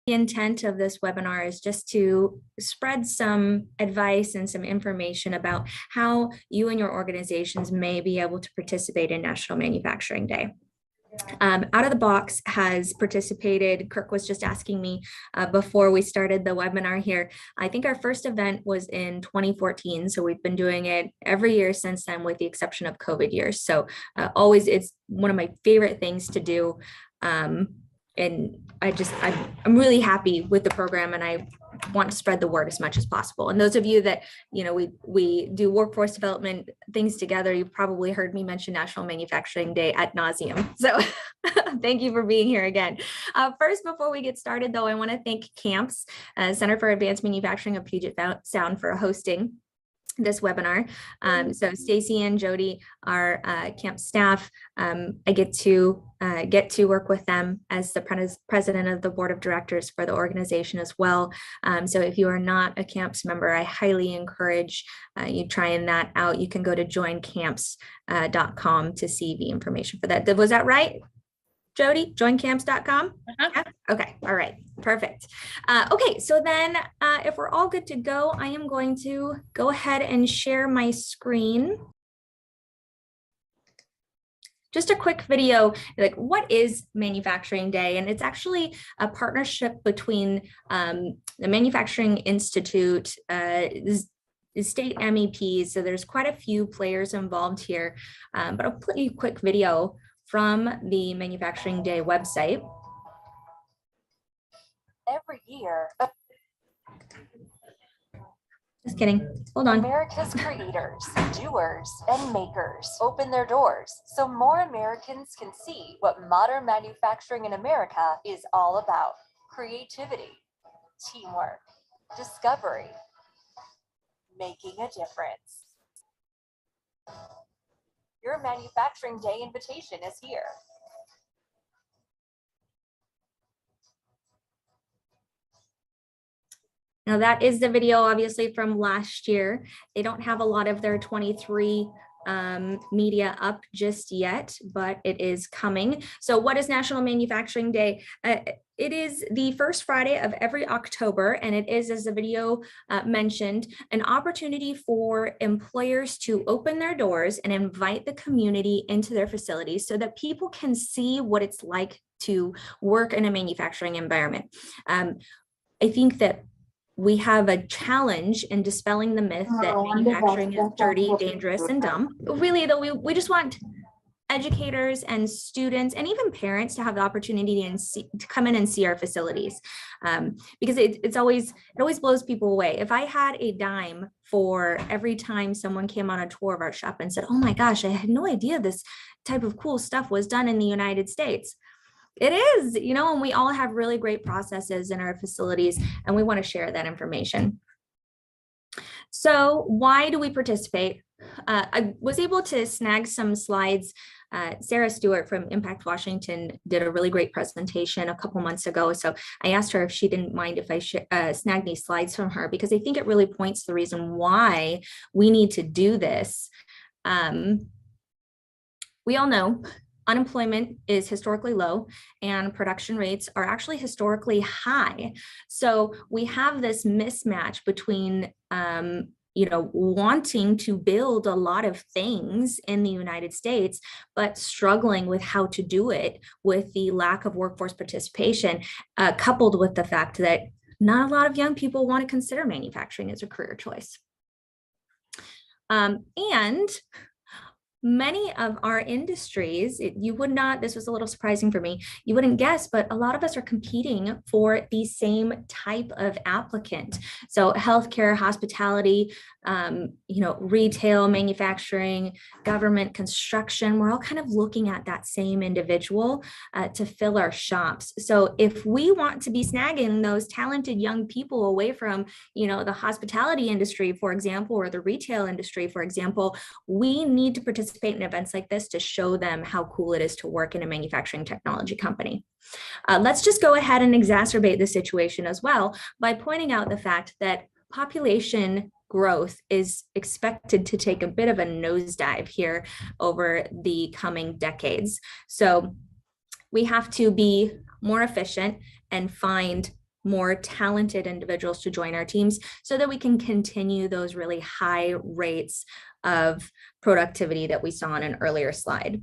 The intent of this webinar is just to spread some advice and some information about how you and your organizations may be able to participate in National Manufacturing Day. Out of the Box has participated. Kirk was just asking me before we started the webinar here. I think our first event was in 2014. So we've been doing it every year since then, with the exception of COVID years. So always, it's one of my favorite things to do. And I'm really happy with the program, and I want to spread the word as much as possible. And those of you that, we do workforce development things together, you've probably heard me mention National Manufacturing Day ad nauseum. So thank you for being here again. First, before we get started though, I want to thank CAMPS, Center for Advanced Manufacturing of Puget Sound, for hosting this webinar. So Stacy and Jody are camp staff. I get to work with them as the president of the board of directors for the organization as well. So if you are not a camps member, I highly encourage you trying that out. You can go to joincamps.com to see the information for that. Was that right, Jody? Joincamps.com? Yeah? Okay, all right, perfect. Okay, so then if we're all good to go, I am going to go ahead and share my screen. Just a quick video, like what is Manufacturing Day? And it's actually a partnership between the Manufacturing Institute, state MEPs, so there's quite a few players involved here, but I'll play you a quick video from the Manufacturing Day website. Every year, just kidding, hold on. America's creators, doers, and makers open their doors so more Americans can see what modern manufacturing in America is all about. Creativity, teamwork, discovery, making a difference. Your Manufacturing Day invitation is here. Now that is the video, obviously, from last year. They don't have a lot of their 23 media up just yet, but it is coming. So what is National Manufacturing Day? It is the first Friday of every October, and it is, as the video mentioned, an opportunity for employers to open their doors and invite the community into their facilities so that people can see what it's like to work in a manufacturing environment. I think that we have a challenge in dispelling the myth that manufacturing is dirty, dangerous, and dumb. Really, though, we just want educators and students and even parents to have the opportunity to come in and see our facilities, because it always blows people away. If I had a dime for every time someone came on a tour of our shop and said, "Oh my gosh, I had no idea this type of cool stuff was done in the United States." It is, and we all have really great processes in our facilities, and we want to share that information. So why do we participate? I was able to snag some slides. Sarah Stewart from Impact Washington did a really great presentation a couple months ago. So I asked her if she didn't mind if I snag these slides from her, because I think it really points to the reason why we need to do this. We all know unemployment is historically low and production rates are actually historically high. So we have this mismatch between wanting to build a lot of things in the United States, but struggling with how to do it with the lack of workforce participation, coupled with the fact that not a lot of young people want to consider manufacturing as a career choice. And many of our industries, you would not, this was a little surprising for me, you wouldn't guess, but a lot of us are competing for the same type of applicant. So healthcare, hospitality, retail, manufacturing, government, construction, we're all kind of looking at that same individual to fill our shops. So if we want to be snagging those talented young people away from, the hospitality industry, for example, or the retail industry, for example, we need to participate in events like this to show them how cool it is to work in a manufacturing technology company. Let's just go ahead and exacerbate the situation as well by pointing out the fact that population growth is expected to take a bit of a nosedive here over the coming decades. So we have to be more efficient and find more talented individuals to join our teams so that we can continue those really high rates of productivity that we saw on an earlier slide.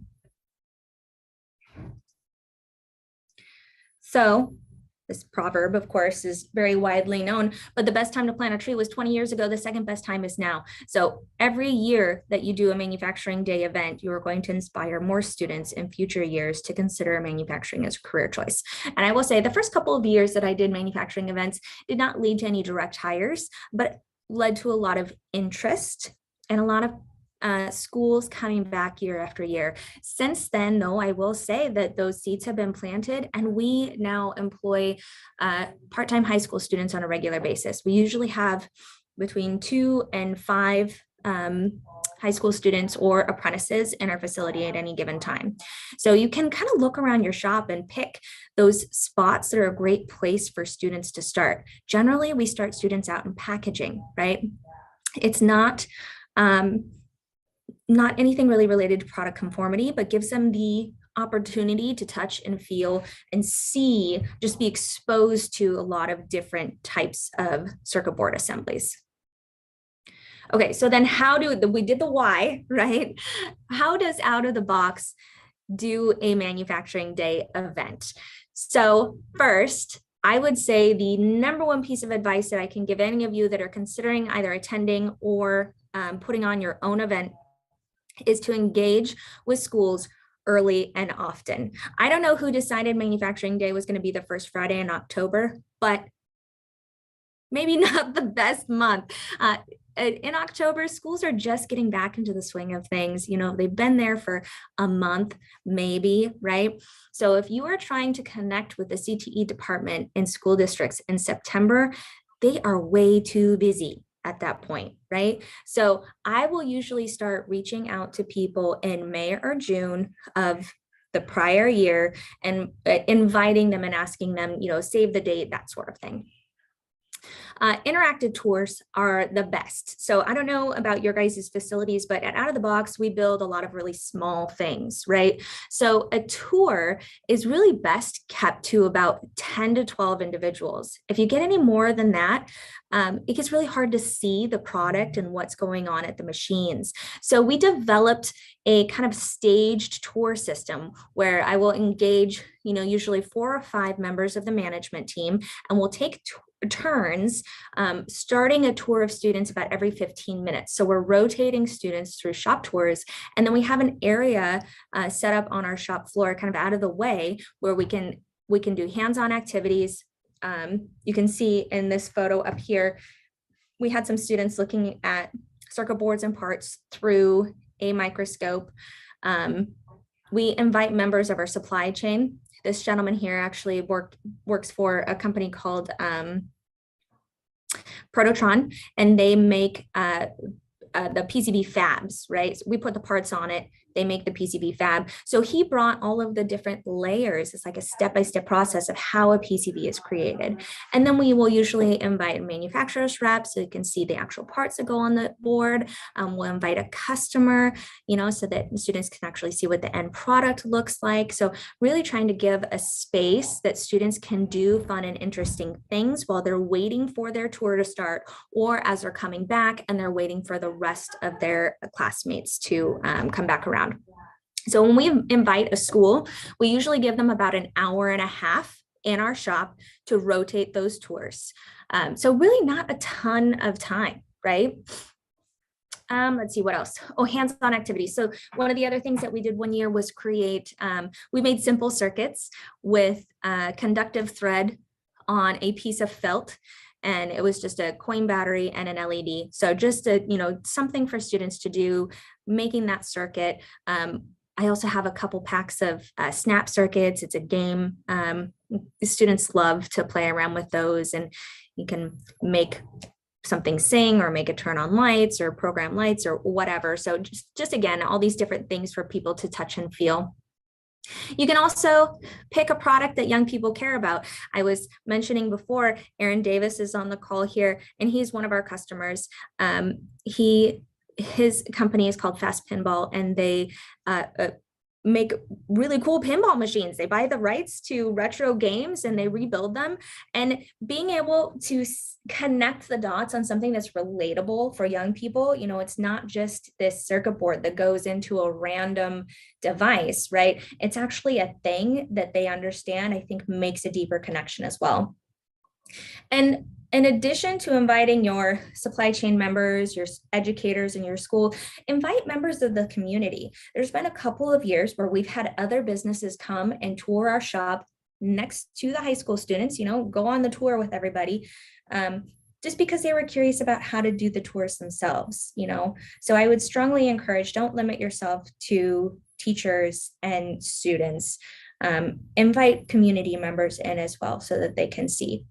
So this proverb, of course, is very widely known, but the best time to plant a tree was 20 years ago. The second best time is now. So every year that you do a manufacturing day event, you are going to inspire more students in future years to consider manufacturing as a career choice. And I will say the first couple of years that I did manufacturing events did not lead to any direct hires, but led to a lot of interest and a lot of schools coming back year after year. Since then, though, I will say that those seeds have been planted and we now employ part-time high school students on a regular basis. We usually have between 2 and 5 high school students or apprentices in our facility at any given time. So you can kind of look around your shop and pick those spots that are a great place for students to start. Generally, we start students out in packaging, right? It's not anything really related to product conformity, but gives them the opportunity to touch and feel and see, just be exposed to a lot of different types of circuit board assemblies. Okay, so then we did the why, right? How does Out of the Box do a manufacturing day event? So first, I would say the number one piece of advice that I can give any of you that are considering either attending or putting on your own event is to engage with schools early and often. I don't know who decided manufacturing day was going to be the first Friday in October, but maybe not the best month. In October, schools are just getting back into the swing of things. You know, they've been there for a month, maybe, right? So if you are trying to connect with the CTE department in school districts in September, they are way too busy at that point, right? So I will usually start reaching out to people in May or June of the prior year and inviting them and asking them, you know, save the date, that sort of thing. Interactive tours are the best. So I don't know about your guys' facilities, but at Out of the Box, we build a lot of really small things, right? So a tour is really best kept to about 10 to 12 individuals. If you get any more than that, it gets really hard to see the product and what's going on at the machines. So we developed a kind of staged tour system where I will engage, you know, usually 4 or 5 members of the management team, and we'll take turns starting a tour of students about every 15 minutes. So we're rotating students through shop tours, and then we have an area set up on our shop floor kind of out of the way where we can do hands-on activities. You can see in this photo up here, we had some students looking at circuit boards and parts through a microscope. We invite members of our supply chain. This gentleman here actually works for a company called Prototron, and they make the PCB fabs, right? So we put the parts on it, they make the PCB fab. So he brought all of the different layers. It's like a step-by-step process of how a PCB is created. And then we will usually invite a manufacturer's rep so you can see the actual parts that go on the board. We'll invite a customer, you know, so that students can actually see what the end product looks like. So really trying to give a space that students can do fun and interesting things while they're waiting for their tour to start, or as they're coming back and they're waiting for the rest of their classmates to come back around. So when we invite a school, we usually give them about an hour and a half in our shop to rotate those tours. So really not a ton of time, right? Let's see what else. Oh, hands-on activities. So one of the other things that we did one year was we made simple circuits with conductive thread on a piece of felt. And it was just a coin battery and an LED. So just something for students to do, making that circuit. I also have a couple packs of snap circuits. It's a game. Students love to play around with those, and you can make something sing or make it turn on lights or program lights or whatever. So just again, all these different things for people to touch and feel. You can also pick a product that young people care about. I was mentioning before, Aaron Davis is on the call here, and he's one of our customers. His company is called Fast Pinball, and they make really cool pinball machines. They buy the rights to retro games and they rebuild them. And being able to connect the dots on something that's relatable for young people, you know, it's not just this circuit board that goes into a random device, right? It's actually a thing that they understand, I think makes a deeper connection as well. And in addition to inviting your supply chain members, your educators in your school, invite members of the community. There's been a couple of years where we've had other businesses come and tour our shop next to the high school students, you know, go on the tour with everybody, just because they were curious about how to do the tours themselves, you know. So I would strongly encourage, don't limit yourself to teachers and students. Invite community members in as well so that they can see.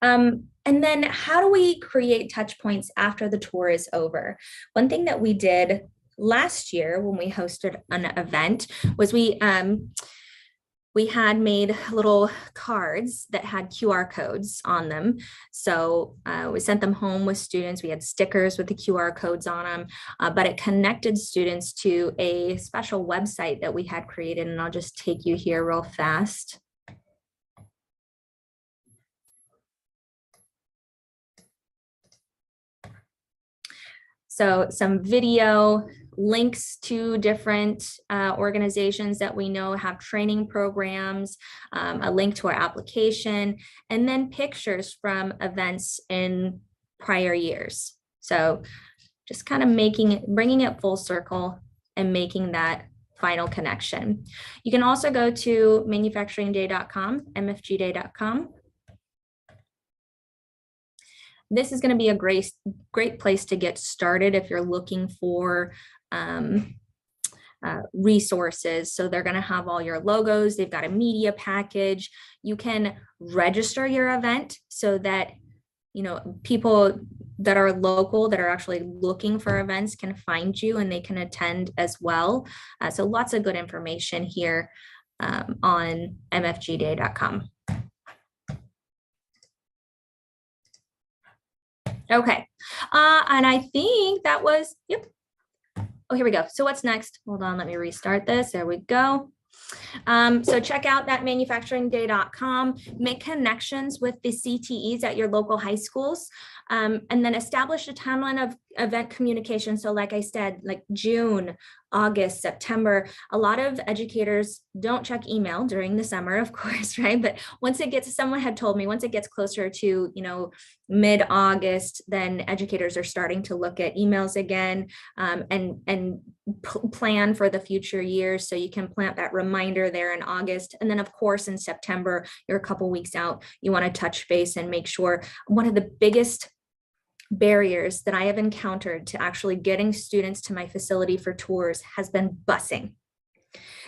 And then how do we create touch points after the tour is over? One thing that we did last year when we hosted an event was we had made little cards that had QR codes on them. So we sent them home with students. We had stickers with the QR codes on them, but it connected students to a special website that we had created. And I'll just take you here real fast. So some video, links to different organizations that we know have training programs, a link to our application, and then pictures from events in prior years. So just kind of bringing it full circle and making that final connection. You can also go to manufacturingday.com, mfgday.com. This is going to be a great place to get started if you're looking for resources. So they're going to have all your logos. They've got a media package. You can register your event so that, you know, people that are local that are actually looking for events can find you and they can attend as well. So lots of good information here on mfgday.com. Okay, and I think that was, yep. Oh, here we go. So what's next? Hold on, let me restart this. There we go. So check out that manufacturingday.com, make connections with the CTEs at your local high schools, and then establish a timeline of event communication. So like I said, like June, August, September, a lot of educators don't check email during the summer, of course, right? But once it gets, someone had told me, once it gets closer to, you know, mid-August, then educators are starting to look at emails again, and plan for the future years. So you can plant that reminder there in August. And then of course, in September, you're a couple weeks out, you want to touch base and make sure. One of the biggest barriers that I have encountered to actually getting students to my facility for tours has been busing.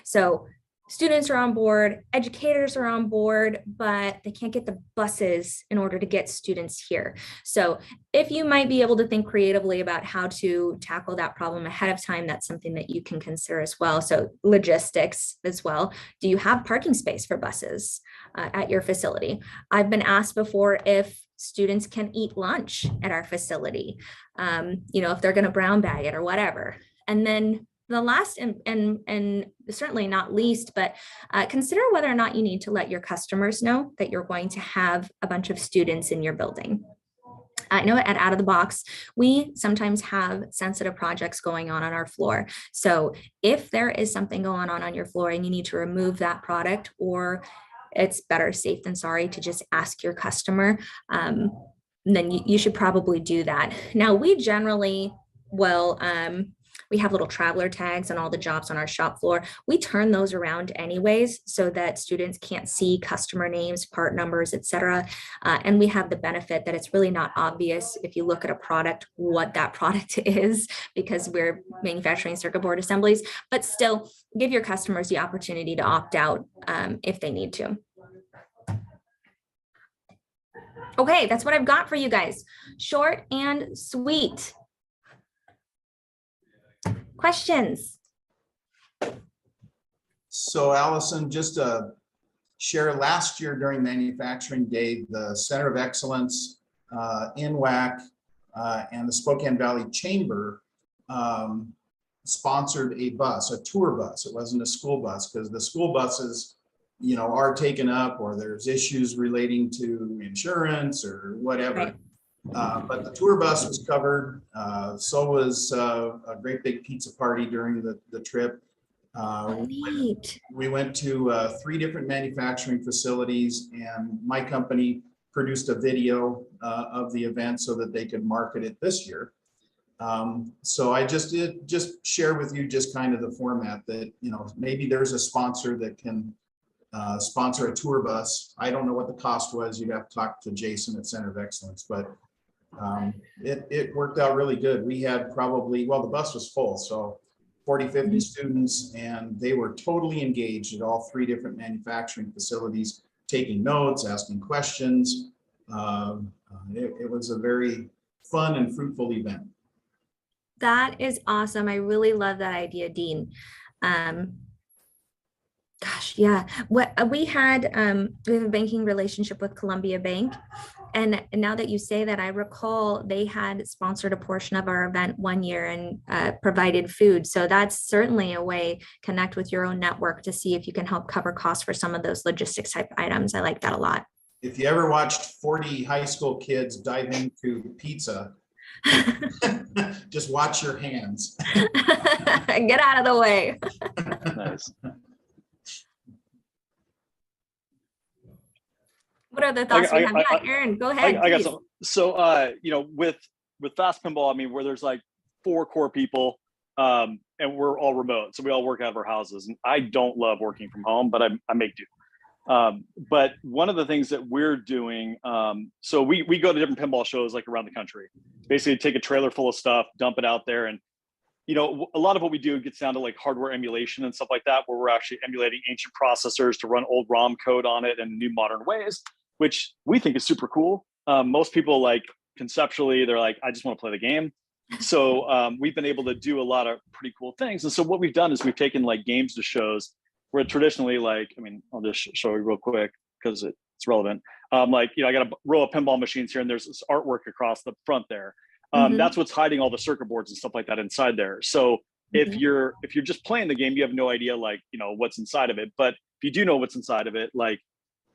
So students are on board, educators are on board, but they can't get the buses in order to get students here. So if you might be able to think creatively about how to tackle that problem ahead of time, that's something that you can consider as well. So logistics as well. Do you have parking space for buses at your facility? I've been asked before if students can eat lunch at our facility, you know, if they're going to brown bag it or whatever. And then the last and certainly not least, but consider whether or not you need to let your customers know that you're going to have a bunch of students in your building. I know at Out of the Box, we sometimes have sensitive projects going on our floor. So if there is something going on your floor and you need to remove that product, or it's better safe than sorry to just ask your customer, then you should probably do that. Now, we generally will, we have little traveler tags on all the jobs on our shop floor. We turn those around anyways so that students can't see customer names, part numbers, etc. And we have the benefit that it's really not obvious if you look at a product what that product is, because we're manufacturing circuit board assemblies, but still give your customers the opportunity to opt out if they need to. Okay, that's what I've got for you guys. Short and sweet. Questions? So Allison, just to share, last year during Manufacturing Day, the Center of Excellence, NWAC, and the Spokane Valley Chamber sponsored a bus, a tour bus. It wasn't a school bus, because the school buses, are taken up, or there's issues relating to insurance or whatever. Right. But the tour bus was covered. So was a great big pizza party during the trip. Neat. We went to 3 different manufacturing facilities, and my company produced a video of the event so that they could market it this year. So I just share with you just kind of the format that, maybe there's a sponsor that can sponsor a tour bus. I don't know what the cost was. You'd have to talk to Jason at Center of Excellence, but it worked out really good. We had probably, the bus was full, so 40, 50 students, and they were totally engaged at all 3 different manufacturing facilities, taking notes, asking questions. It was a very fun and fruitful event. That is awesome. I really love that idea, Dean. Gosh, yeah. What we have a banking relationship with Columbia Bank. And now that you say that, I recall they had sponsored a portion of our event one year and provided food. So that's certainly a way connect with your own network to see if you can help cover costs for some of those logistics type items. I like that a lot. If you ever watched 40 high school kids dive into pizza, just watch your hands. Get out of the way. Nice. What are the thoughts we have? Yeah, Aaron, go ahead. I got some. So, with Fast Pinball, I mean, where there's like 4 core people, and we're all remote, so we all work out of our houses. And I don't love working from home, but I make do. But one of the things that we're doing, so we go to different pinball shows like around the country. Basically, take a trailer full of stuff, dump it out there, and a lot of what we do gets down to like hardware emulation and stuff like that, where we're actually emulating ancient processors to run old ROM code on it in new modern ways, which we think is super cool. Most people, like, conceptually, they're like, I just want to play the game. So we've been able to do a lot of pretty cool things. And so what we've done is we've taken like games to shows where traditionally, like, I mean, I'll just show you real quick because it's relevant. I got a row of pinball machines here, and there's this artwork across the front there. That's what's hiding all the circuit boards and stuff like that inside there. So if you're just playing the game, you have no idea, like, what's inside of it. But if you do know what's inside of it, like,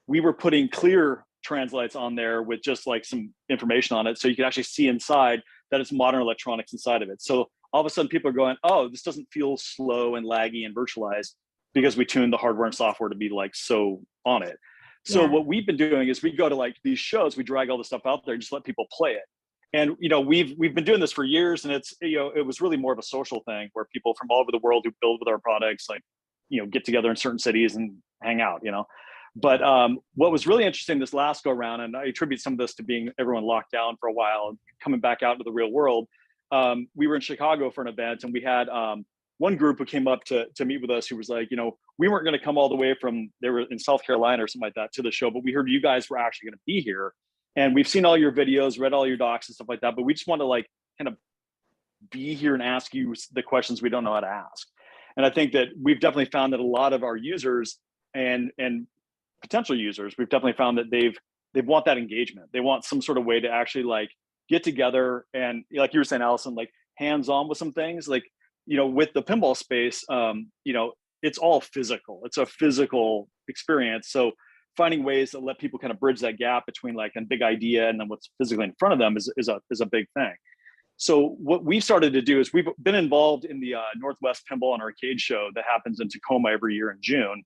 we were putting clear translates on there with just like some information on it, so you can actually see inside that it's modern electronics inside of it. So all of a sudden people are going, oh, this doesn't feel slow and laggy and virtualized, because we tuned the hardware and software to be like so on it. So what we've been doing is we go to like these shows, we drag all the stuff out there and just let people play it. And we've been doing this for years, and it's it was really more of a social thing where people from all over the world who build with our products, like, get together in certain cities and hang out. But what was really interesting this last go around, and I attribute some of this to being everyone locked down for a while and coming back out into the real world. We were in Chicago for an event, and we had one group who came up to meet with us who was like, we weren't going to come all the way from, they were in South Carolina or something like that, to the show, but we heard you guys were actually going to be here. And we've seen all your videos, read all your docs and stuff like that, but we just want to like kind of be here and ask you the questions we don't know how to ask. And I think that we've definitely found that a lot of our users and potential users, we've definitely found that they want that engagement. They want some sort of way to actually like get together and, like you were saying, Allison, like hands-on with some things. Like, with the pinball space, it's all physical. It's a physical experience. So finding ways to let people kind of bridge that gap between like a big idea and then what's physically in front of them is a big thing. So what we've started to do is we've been involved in the Northwest Pinball and Arcade Show that happens in Tacoma every year in June.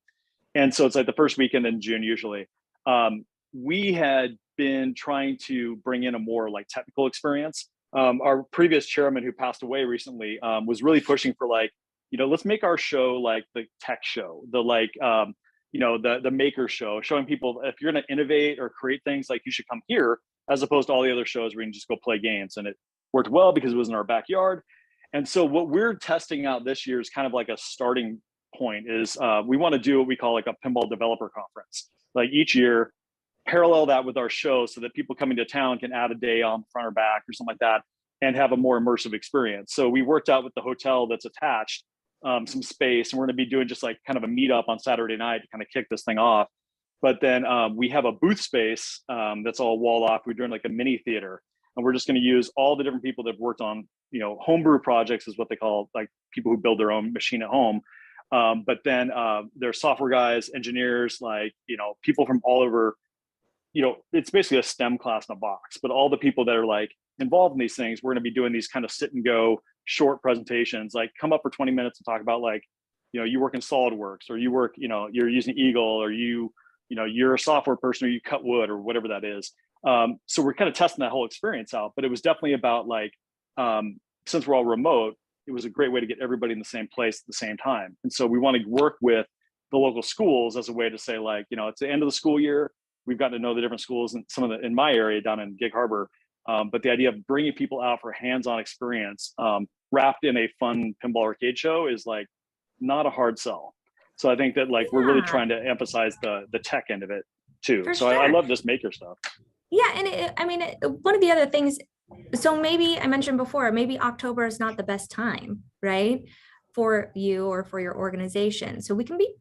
And so it's like the first weekend in June usually. We had been trying to bring in a more like technical experience. Our previous chairman, who passed away recently, was really pushing for like, let's make our show like the tech show, the like, the maker show, showing people if you're going to innovate or create things, like you should come here, as opposed to all the other shows where you can just go play games. And it worked well because it was in our backyard. And so what we're testing out this year is kind of like a starting point is we want to do what we call like a pinball developer conference. Like each year, parallel that with our show so that people coming to town can add a day on front or back or something like that and have a more immersive experience. So we worked out with the hotel that's attached some space, and we're going to be doing just like kind of a meetup on Saturday night to kind of kick this thing off. But then we have a booth space that's all wall off. We're doing like a mini theater and we're just going to use all the different people that have worked on, homebrew projects is what they call, like people who build their own machine at home. But then there's software guys, engineers, like, people from all over, it's basically a STEM class in a box, but all the people that are like involved in these things, we're going to be doing these kind of sit and go short presentations, like come up for 20 minutes and talk about like, you work in SolidWorks, or you work, you're using Eagle, or you're a software person, or you cut wood, or whatever that is. So we're kind of testing that whole experience out, but it was definitely about like, since we're all remote, it was a great way to get everybody in the same place at the same time. And so we want to work with the local schools as a way to say, like, it's the end of the school year. We've gotten to know the different schools and some of the, in my area down in Gig Harbor. But the idea of bringing people out for hands-on experience wrapped in a fun pinball arcade show is like not a hard sell. So I think that like we're really trying to emphasize the tech end of it too. For so sure. I love this maker stuff. Yeah, and one of the other things, so maybe I mentioned before, maybe October is not the best time, right, for you or for your organization. So we can be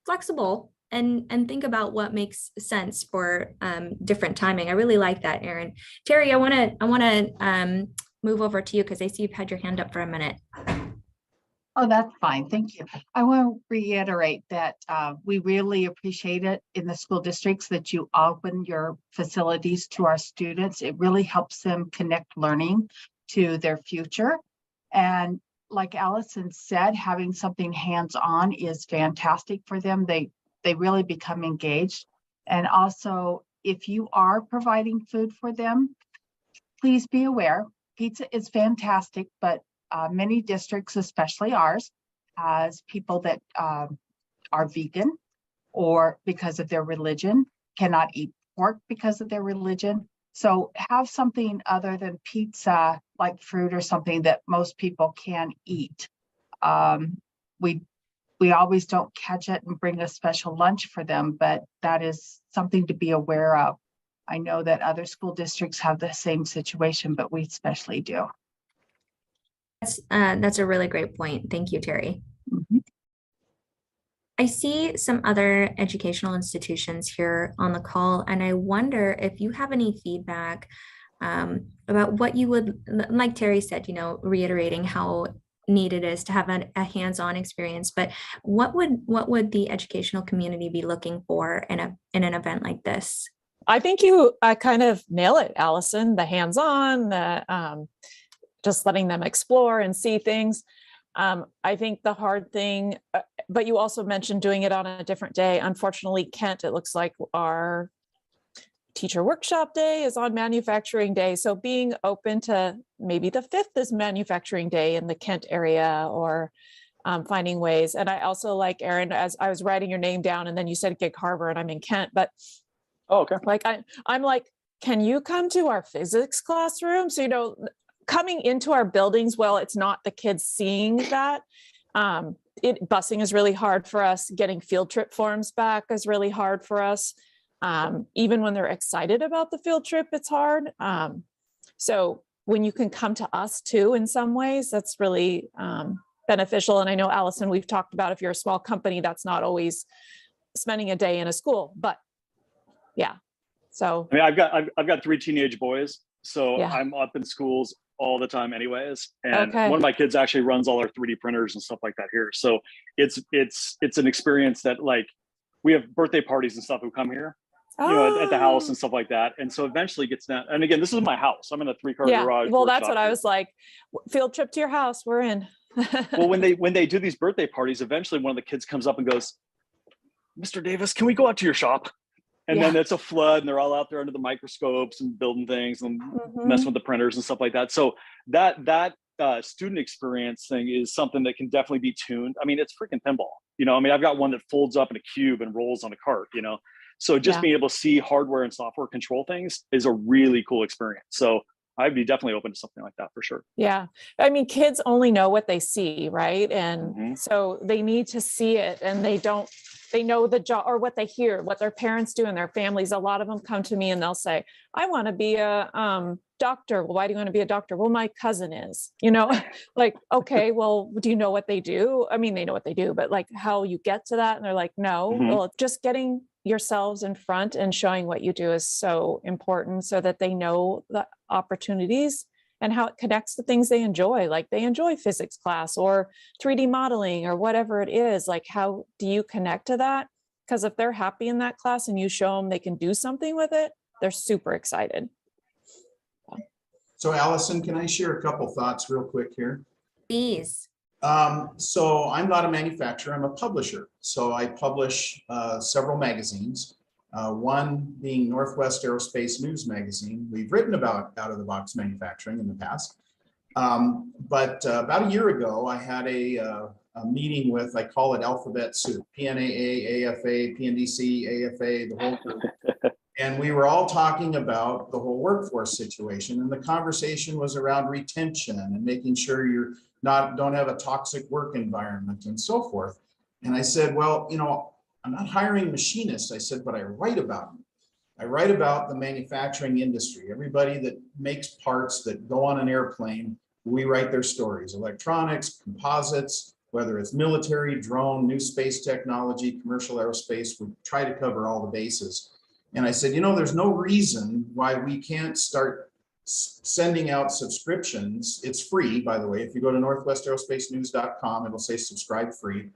flexible and think about what makes sense for different timing. I really like that, Erin. Terry, I want to move over to you because I see you've had your hand up for a minute. Oh, that's fine. Thank you. I want to reiterate that we really appreciate it in the school districts that you open your facilities to our students. It really helps them connect learning to their future. And like Allison said, having something hands-on is fantastic for them. They really become engaged. And also, if you are providing food for them, please be aware, pizza is fantastic, but many districts, especially ours, has people that are vegan or because of their religion, cannot eat pork because of their religion. So have something other than pizza, like fruit or something that most people can eat. We always don't catch it and bring a special lunch for them, but that is something to be aware of. I know that other school districts have the same situation, but we especially do. That's a really great point. Thank you, Terry. Mhm. I see some other educational institutions here on the call, and I wonder if you have any feedback about what you would, like Terry said, reiterating how neat it is to have a hands-on experience, but what would the educational community be looking for in an event like this? I think you kind of nail it, Allison, the hands-on, the just letting them explore and see things. I think the hard thing, but you also mentioned doing it on a different day. Unfortunately, Kent, it looks like our teacher workshop day is on manufacturing day. So being open to maybe the 5th is manufacturing day in the Kent area, or finding ways. And I also like, Erin, as I was writing your name down and then you said Gig Harbor and I'm in Kent, but okay. Like I'm like, can you come to our physics classroom? So, coming into our buildings, well, it's not the kids seeing that. Busing is really hard for us. Getting field trip forms back is really hard for us. Even when they're excited about the field trip, it's hard. So when you can come to us too, in some ways, that's really beneficial. And I know, Allison, we've talked about if you're a small company, that's not always spending a day in a school, but yeah. So I mean, I've got 3 teenage boys, so Yeah. I'm up in schools all the time anyways. And Okay. one of my kids actually runs all our 3D printers and stuff like that here. So it's an experience that, like, we have birthday parties and stuff who come here, at the house and stuff like that. And so eventually gets down. And again, this is my house. I'm in a 3-car Yeah. garage. Well, that's what I here. was like. Field trip to your house, we're in. Well, when they do these birthday parties, eventually one of the kids comes up and goes, "Mr. Davis, can we go out to your shop?" And then it's a flood and they're all out there under the microscopes and building things and messing with the printers and stuff like that. So that student experience thing is something that can definitely be tuned. I mean, it's freaking pinball. I've got one that folds up in a cube and rolls on a cart, So just being able to see hardware and software control things is a really cool experience. So I'd be definitely open to something like that for sure. Yeah. I mean, kids only know what they see, right? And so they need to see it, and they know the job or what they hear, what their parents do in their families. A lot of them come to me and they'll say, I want to be a doctor. Well, why do you want to be a doctor? Well, my cousin is, like, okay, well, do you know what they do? I mean, they know what they do, but like how you get to that. And they're like, no, well, just getting yourselves in front and showing what you do is so important so that they know the opportunities and how it connects to things they enjoy. Like they enjoy physics class or 3D modeling or whatever it is. Like, how do you connect to that? Because if they're happy in that class and you show them they can do something with it, they're super excited. So Allison, can I share a couple thoughts real quick here? Please. So I'm not a manufacturer, I'm a publisher. So I publish several magazines, one being Northwest Aerospace News Magazine. We've written about out-of-the-box manufacturing in the past. But about a year ago, I had a meeting with, I call it alphabet soup, PNAA, AFA, PNDC, AFA, the whole group. And we were all talking about the whole workforce situation. And the conversation was around retention and making sure you're don't have a toxic work environment and so forth. And I said, well, I'm not hiring machinists. I said, but I write about them. I write about the manufacturing industry. Everybody that makes parts that go on an airplane, we write their stories. Electronics, composites, whether it's military, drone, new space technology, commercial aerospace, we try to cover all the bases. And I said, there's no reason why we can't start sending out subscriptions. It's free, by the way. If you go to northwestaerospacenews.com, it'll say subscribe free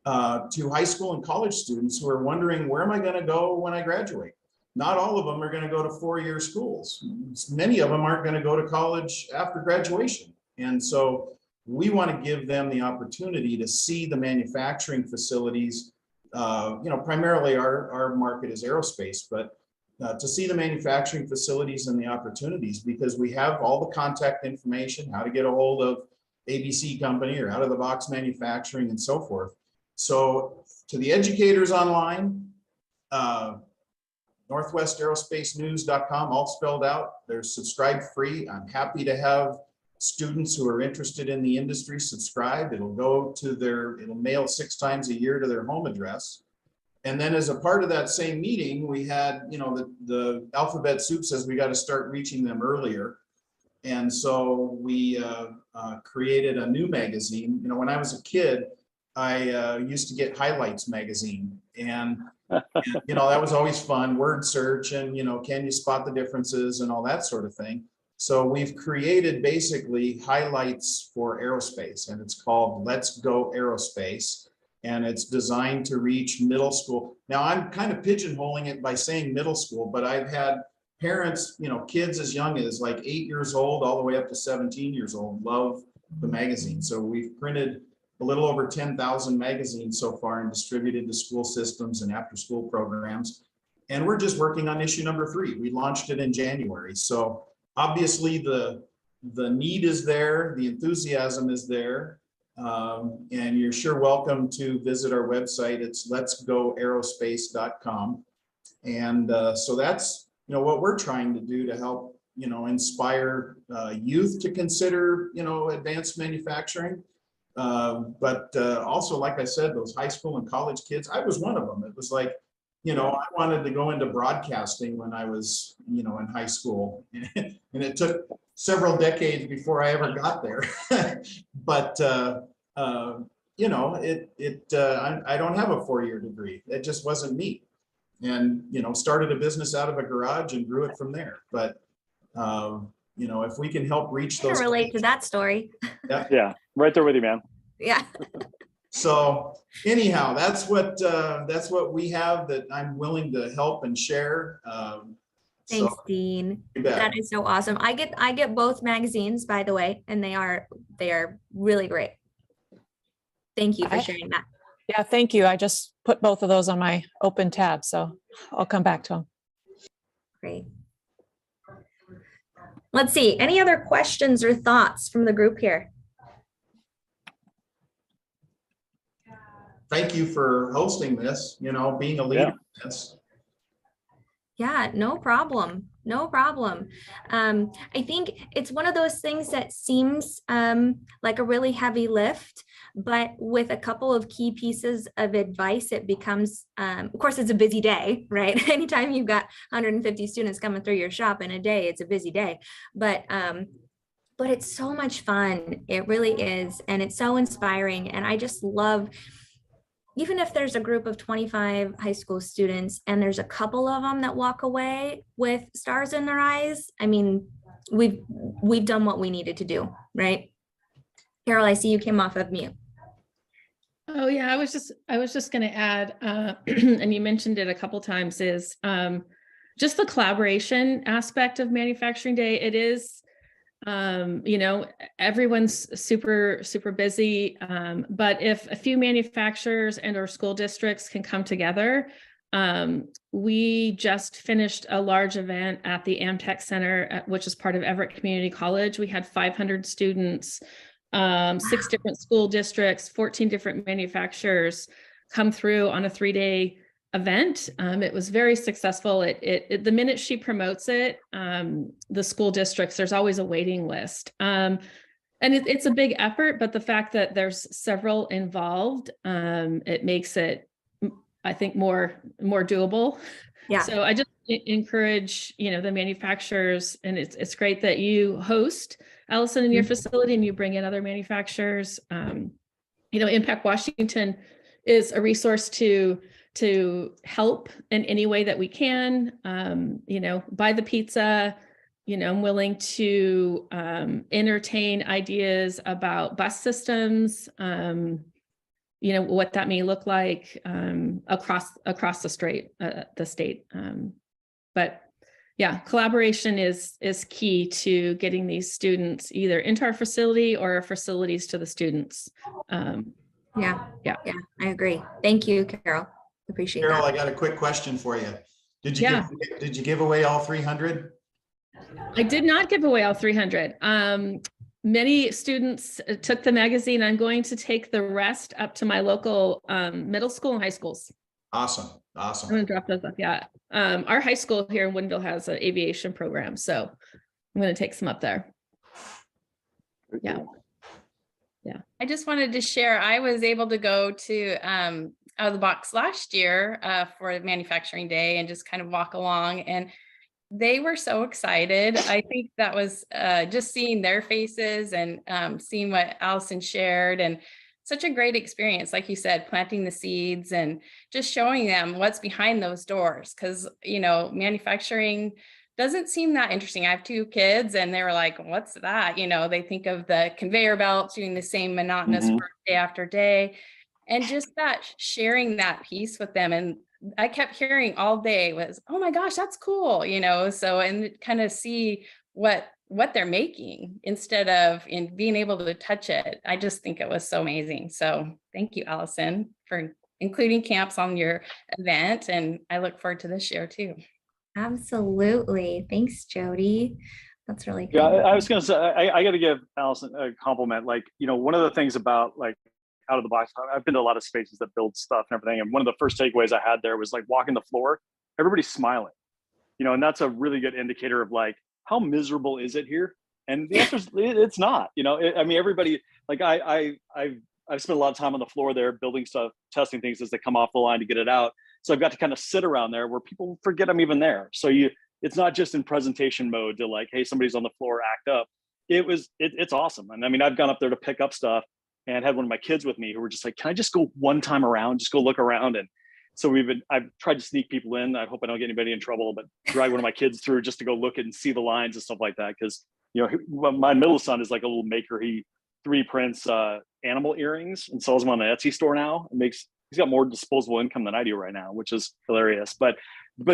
to high school and college students who are wondering, where am I going to go when I graduate? Not all of them are going to go to four-year schools. Many of them aren't going to go to college after graduation. And so we want to give them the opportunity to see the manufacturing facilities. Primarily our market is aerospace, but to see the manufacturing facilities and the opportunities, because we have all the contact information, how to get a hold of ABC company or out of the box manufacturing and so forth. So to the educators online, northwestaerospacenews.com, all spelled out. They're subscribe free. I'm happy to have students who are interested in the industry subscribe. It'll go to it'll mail 6 times a year to their home address. And then as a part of that same meeting, we had, the alphabet soup says we got to start reaching them earlier. And so we created a new magazine. When I was a kid, I used to get Highlights magazine, and that was always fun, word search and, can you spot the differences and all that sort of thing. So we've created basically highlights for aerospace, and it's called Let's Go Aerospace. And it's designed to reach middle school. Now I'm kind of pigeonholing it by saying middle school, but I've had parents, kids as young as like 8 years old, all the way up to 17 years old, love the magazine. So we've printed a little over 10,000 magazines so far and distributed to school systems and after school programs. And we're just working on issue number 3. We launched it in January. So obviously the need is there, the enthusiasm is there. And you're sure welcome to visit our website. It's letsgoaerospace.com. And so that's, what we're trying to do to help, inspire youth to consider, advanced manufacturing. But also, like I said, those high school and college kids, I was one of them. It was like, I wanted to go into broadcasting when I was, in high school. And it took several decades before I ever got there. But, I don't have a 4-year degree. It just wasn't me. And, started a business out of a garage and grew it from there. But, if we can help reach I can those. relate to that story. Yeah, right there with you, man. Yeah. So anyhow, that's what we have that I'm willing to help and share. Thanks, Dean. That is so awesome. I get both magazines, by the way, and they are really great. Thank you for sharing that. Yeah, thank you. I just put both of those on my open tab, so I'll come back to them. Great. Let's see. Any other questions or thoughts from the group here? Thank you for hosting this, being a leader in this. Yeah, no problem. No problem. I think it's one of those things that seems like a really heavy lift, but with a couple of key pieces of advice, it becomes, of course, it's a busy day, right? Anytime you've got 150 students coming through your shop in a day, it's a busy day. But it's so much fun. It really is. And it's so inspiring. And I just love, even if there's a group of 25 high school students and there's a couple of them that walk away with stars in their eyes, I mean, we've done what we needed to do, right? Carol, I see you came off of mute. Oh yeah, I was just going to add, and you mentioned it a couple times, is just the collaboration aspect of Manufacturing Day. It is, you know, everyone's super busy, but if a few manufacturers and or school districts can come together, we just finished a large event at the Amtech Center, which is part of Everett Community College. We had 500 students. 6 different school districts, 14 different manufacturers come through on a 3-day event. It was very successful. The minute she promotes it, the school districts, there's always a waiting list. And it's a big effort, but the fact that there's several involved, it makes it, I think, more doable. Yeah. So I just encourage, you know, the manufacturers, and it's great that you host, Allison, in your facility, and you bring in other manufacturers. You know, Impact Washington is a resource to help in any way that we can. You know, buy the pizza. You know, I'm willing to entertain ideas about bus systems. You know, what that may look like across the state. But yeah, collaboration is key to getting these students either into our facility or our facilities to the students. Yeah, I agree. Thank you, Carol. Appreciate Carol, that. I got a quick question for you. Did you give away all 300? I did not give away all 300. Many students took the magazine. I'm going to take the rest up to my local middle school and high schools. Awesome. I'm going to drop those up. Yeah. Our high school here in Woodinville has an aviation program, so I'm going to take some up there. Yeah. I just wanted to share, I was able to go to Out of the Box last year for Manufacturing Day and just kind of walk along, and they were so excited. I think that was just seeing their faces and seeing what Allison shared, and such a great experience. Like you said, planting the seeds and just showing them what's behind those doors. Because, you know, manufacturing doesn't seem that interesting. I have 2 kids and they were like, what's that? You know, they think of the conveyor belts doing the same monotonous work day after day. And just that sharing that piece with them. And I kept hearing all day was, oh my gosh, that's cool. You know, so, and kind of see what they're making instead of in being able to touch it. I just think it was so amazing. So thank you, Allison, for including camps on your event. And I look forward to this year too. Absolutely. Thanks, Jody. That's really cool. Yeah, I was going to say, I got to give Allison a compliment. Like, you know, one of the things about like Out of the Box, I've been to a lot of spaces that build stuff and everything. And one of the first takeaways I had there was like walking the floor, everybody's smiling, you know, and that's a really good indicator of like, how miserable is it here? And the answer is it's not, you know, I mean, everybody, like I've spent a lot of time on the floor there building stuff, testing things as they come off the line to get it out. So I've got to kind of sit around there where people forget I'm even there. So it's not just in presentation mode to like, hey, somebody's on the floor, act up. It's awesome. And I mean, I've gone up there to pick up stuff and had one of my kids with me who were just like, can I just go one time around, just go look around? And so I've tried to sneak people in. I hope I don't get anybody in trouble, but drag one of my kids through just to go look at and see the lines and stuff like that. Cause you know, my middle son is like a little maker. He 3D prints animal earrings and sells them on the Etsy store now. He's got more disposable income than I do right now, which is hilarious. But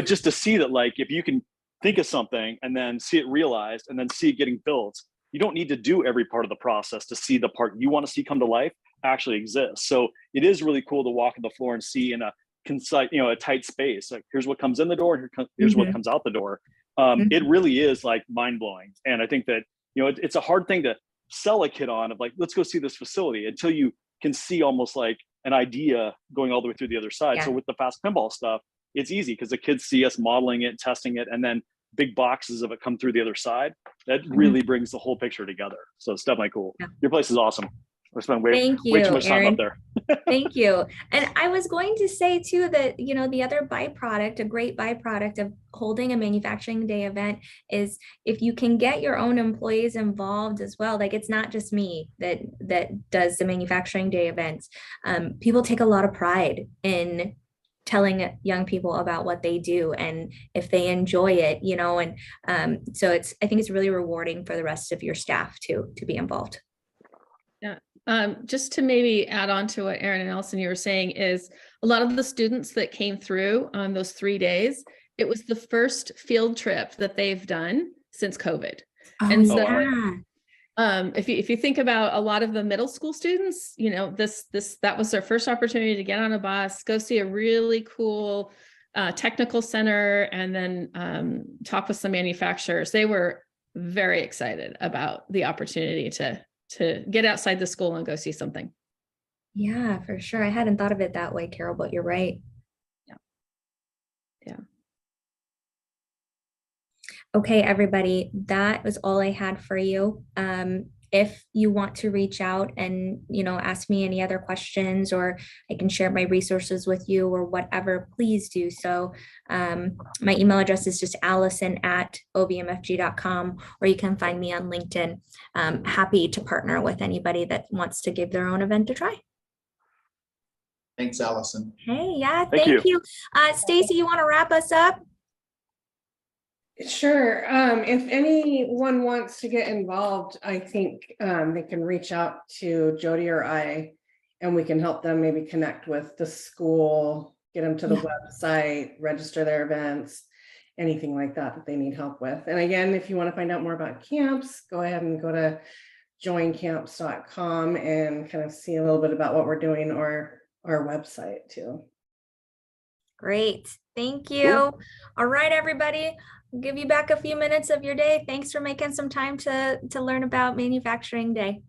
just to see that, like, if you can think of something and then see it realized and then see it getting built, you don't need to do every part of the process to see the part you want to see come to life actually exists. So it is really cool to walk on the floor and see in a concise, you know, a tight space. Like, here's what comes in the door, and here's what comes out the door. It really is like mind blowing. And I think that, you know, it's a hard thing to sell a kid on of like, let's go see this facility until you can see almost like an idea going all the way through the other side. Yeah. So with the fast pinball stuff, it's easy because the kids see us modeling it, testing it, and then big boxes of it come through the other side. That really brings the whole picture together. So it's definitely cool. Yeah. Your place is awesome. I spend Thank way too you, much time Aaron. up there. Thank you. And I was going to say too that, you know, the other byproduct, a great byproduct of holding a manufacturing day event is if you can get your own employees involved as well. Like it's not just me that does the manufacturing day events. People take a lot of pride in telling young people about what they do and if they enjoy it, you know, and so I think it's really rewarding for the rest of your staff to be involved. Yeah. Just to maybe add on to what Aaron and Allison you were saying is a lot of the students that came through on those 3 days, it was the first field trip that they've done since COVID. Oh, And so yeah. if you think about a lot of the middle school students, you know, that was their first opportunity to get on a bus, go see a really cool technical center, and then talk with some manufacturers. They were very excited about the opportunity to get outside the school and go see something. Yeah, for sure. I hadn't thought of it that way, Carol, but you're right. Yeah. Okay, everybody, that was all I had for you. If you want to reach out and, you know, ask me any other questions, or I can share my resources with you or whatever, please do so. My email address is just allison@ovmfg.com, or you can find me on LinkedIn. Happy to partner with anybody that wants to give their own event a try. Thanks, Allison. Hey, yeah, Thank thank you. you. Stacy, you want to wrap us up? Sure. If anyone wants to get involved, I think they can reach out to Jody or I, and we can help them maybe connect with the school, get them to the website, register their events, anything like that they need help with. And again, if you want to find out more about camps, go ahead and go to joincamps.com and kind of see a little bit about what we're doing, or our website too. Great. Thank you. All right, everybody. I'll give you back a few minutes of your day. Thanks for making some time to learn about Manufacturing Day.